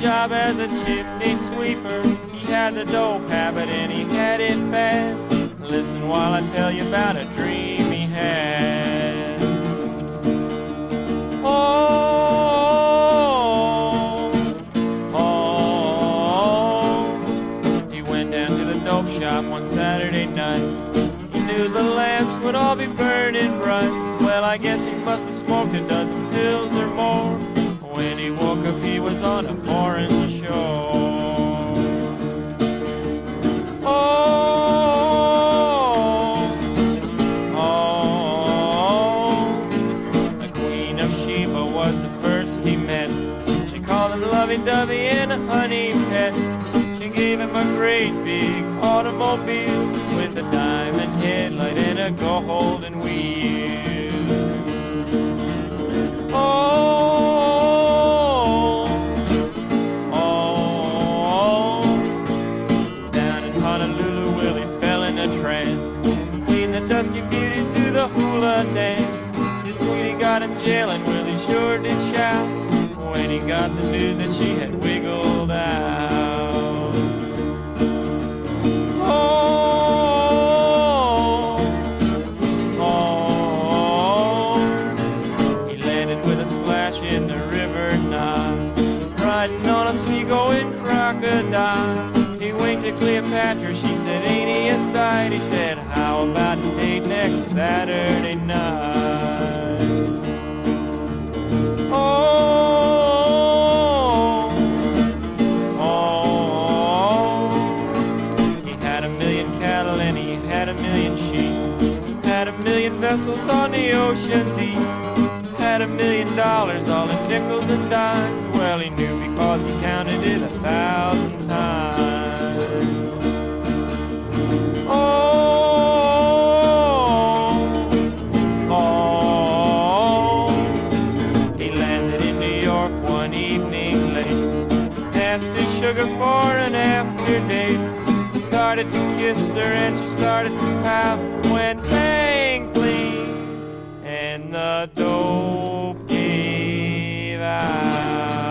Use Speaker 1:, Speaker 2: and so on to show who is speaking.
Speaker 1: job as a chimney sweeper. He had the dope habit and he had it bad. Listen while I tell you about a dream he had. He went down to the dope shop one Saturday night. He knew the lamps would all be burning bright. Well, I guess he must have smoked a dozen pills or more. When he woke up, he was on a foreign shore. The Queen of Sheba was the first he met. She called him lovey-dovey and a honey pet. She gave him a great big automobile with a diamond headlight and a golden wheel. Down in Honolulu, Willie fell in a trance. Seen the dusky beauties do the hula dance. His sweetie got in jail and Willie sure did shout when he got the news that she had wiggled out. He landed with a splash in the river Nile, riding on a sea-going crocodile. He winked at Cleopatra, she said, ain't he a sight? He said, how about a date next Saturday night? He had a million cattle and he had a million sheep. Had a million vessels on the ocean deep. Had $1 million all in nickels and dimes. Well, he knew because he counted it 1,000 times. He landed in New York one evening late. Asked his sugar for an after date. Started to kiss her and she started to pout. Went bang clean and the dope gave out.